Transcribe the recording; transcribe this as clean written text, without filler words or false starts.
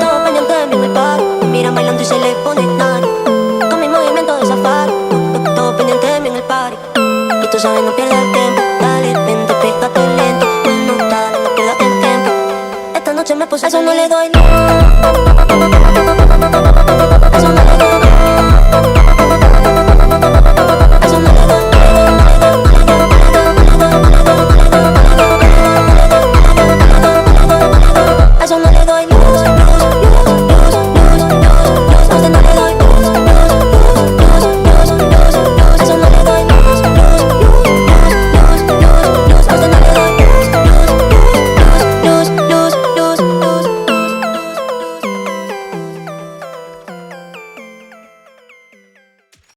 Todo pendiente de mí en el party. Me miran bailando y se le pone nani. Con mi movimiento de safari. Todo pendiente de mí en el party. Y tú sabes, no pierdas el tiempo. Dale, vente, pégate lento. Bueno, dale, no pierdas el tiempo. Esta noche me puse, a eso no le doy, no. A eso no le doy.